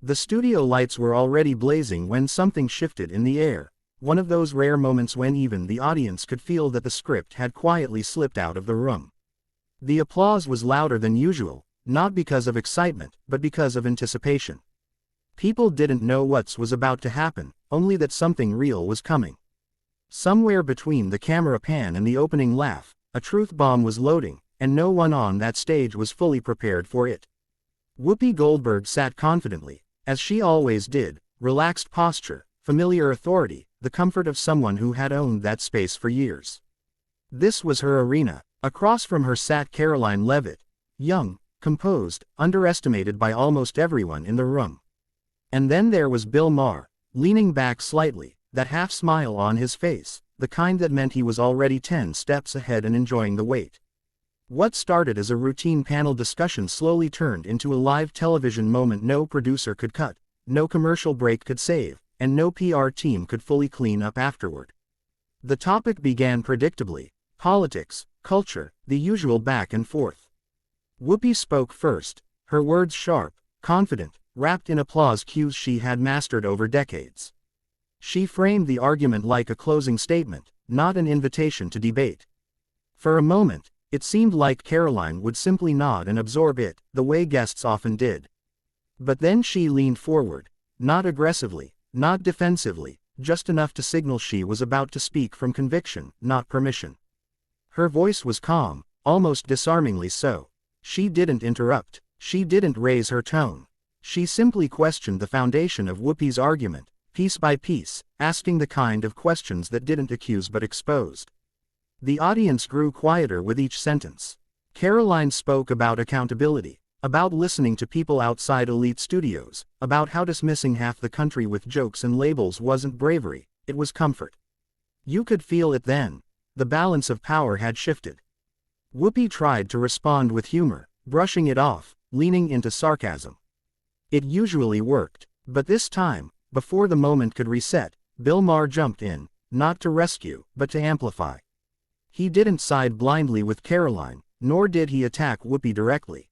The studio lights were already blazing when something shifted in the air, one of those rare moments when even the audience could feel that the script had quietly slipped out of the room. The applause was louder than usual, not because of excitement, but because of anticipation. People didn't know what was about to happen, only that something real was coming. Somewhere between the camera pan and the opening laugh, a truth bomb was loading, and no one on that stage was fully prepared for it. Whoopi Goldberg sat confidently, as she always did, relaxed posture, familiar authority, the comfort of someone who had owned that space for years. This was her arena. Across from her sat Karoline Leavitt, young, composed, underestimated by almost everyone in the room. And then there was Bill Maher, leaning back slightly, that half smile on his face, the kind that meant he was already 10 steps ahead and enjoying the wait. What started as a routine panel discussion slowly turned into a live television moment no producer could cut, no commercial break could save, and no PR team could fully clean up afterward. The topic began predictably: politics, culture, the usual back and forth. Whoopi spoke first, her words sharp, confident, wrapped in applause cues she had mastered over decades. She framed the argument like a closing statement, not an invitation to debate. For a moment, it seemed like Karoline would simply nod and absorb it, the way guests often did. But then she leaned forward, not aggressively, not defensively, just enough to signal she was about to speak from conviction, not permission. Her voice was calm, almost disarmingly so. She didn't interrupt, she didn't raise her tone. She simply questioned the foundation of Whoopi's argument, piece by piece, asking the kind of questions that didn't accuse but exposed. The audience grew quieter with each sentence. Karoline spoke about accountability, about listening to people outside elite studios, about how dismissing half the country with jokes and labels wasn't bravery, it was comfort. You could feel it then. The balance of power had shifted. Whoopi tried to respond with humor, brushing it off, leaning into sarcasm. It usually worked, but this time, before the moment could reset, Bill Maher jumped in, not to rescue, but to amplify. He didn't side blindly with Karoline, nor did he attack Whoopi directly.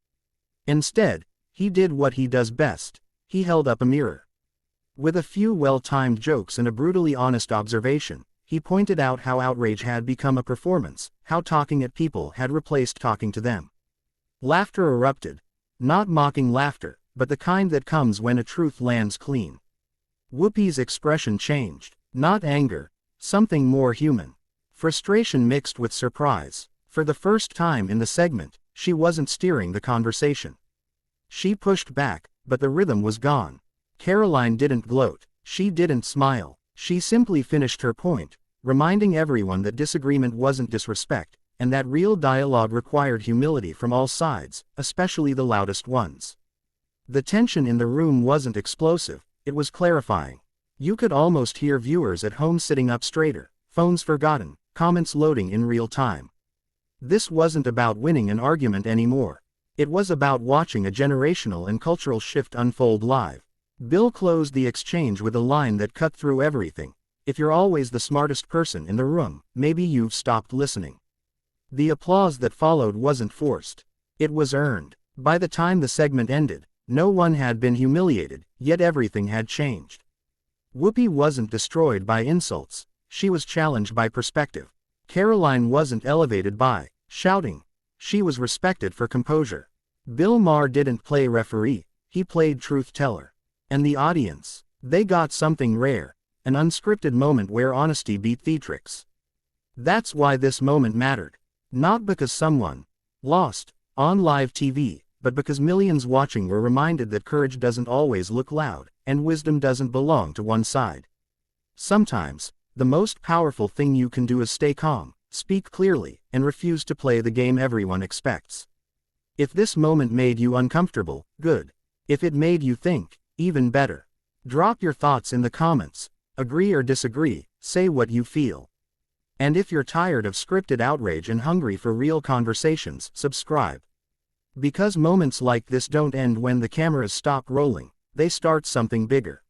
Instead, he did what he does best: he held up a mirror. With a few well-timed jokes and a brutally honest observation, he pointed out how outrage had become a performance, how talking at people had replaced talking to them. Laughter erupted. Not mocking laughter, but the kind that comes when a truth lands clean. Whoopi's expression changed. Not anger, something more human. Frustration mixed with surprise. For the first time in the segment, she wasn't steering the conversation. She pushed back, but the rhythm was gone. Karoline didn't gloat. She didn't smile. She simply finished her point, reminding everyone that disagreement wasn't disrespect, and that real dialogue required humility from all sides, especially the loudest ones. The tension in the room wasn't explosive, it was clarifying. You could almost hear viewers at home sitting up straighter, phones forgotten, comments loading in real time. This wasn't about winning an argument anymore. It was about watching a generational and cultural shift unfold live. Bill closed the exchange with a line that cut through everything: if you're always the smartest person in the room, maybe you've stopped listening. The applause that followed wasn't forced. It was earned. By the time the segment ended, no one had been humiliated, yet everything had changed. Whoopi wasn't destroyed by insults, she was challenged by perspective. Karoline wasn't elevated by shouting, she was respected for composure. Bill Maher didn't play referee, he played truth teller. And the audience, they got something rare, an unscripted moment where honesty beat theatrics. That's why this moment mattered. Not because someone lost on live TV, but because millions watching were reminded that courage doesn't always look loud, and wisdom doesn't belong to one side. Sometimes, the most powerful thing you can do is stay calm, speak clearly, and refuse to play the game everyone expects. If this moment made you uncomfortable, good. If it made you think, even better. Drop your thoughts in the comments. Agree or disagree, say what you feel. And if you're tired of scripted outrage and hungry for real conversations, subscribe. Because moments like this don't end when the cameras stop rolling, they start something bigger.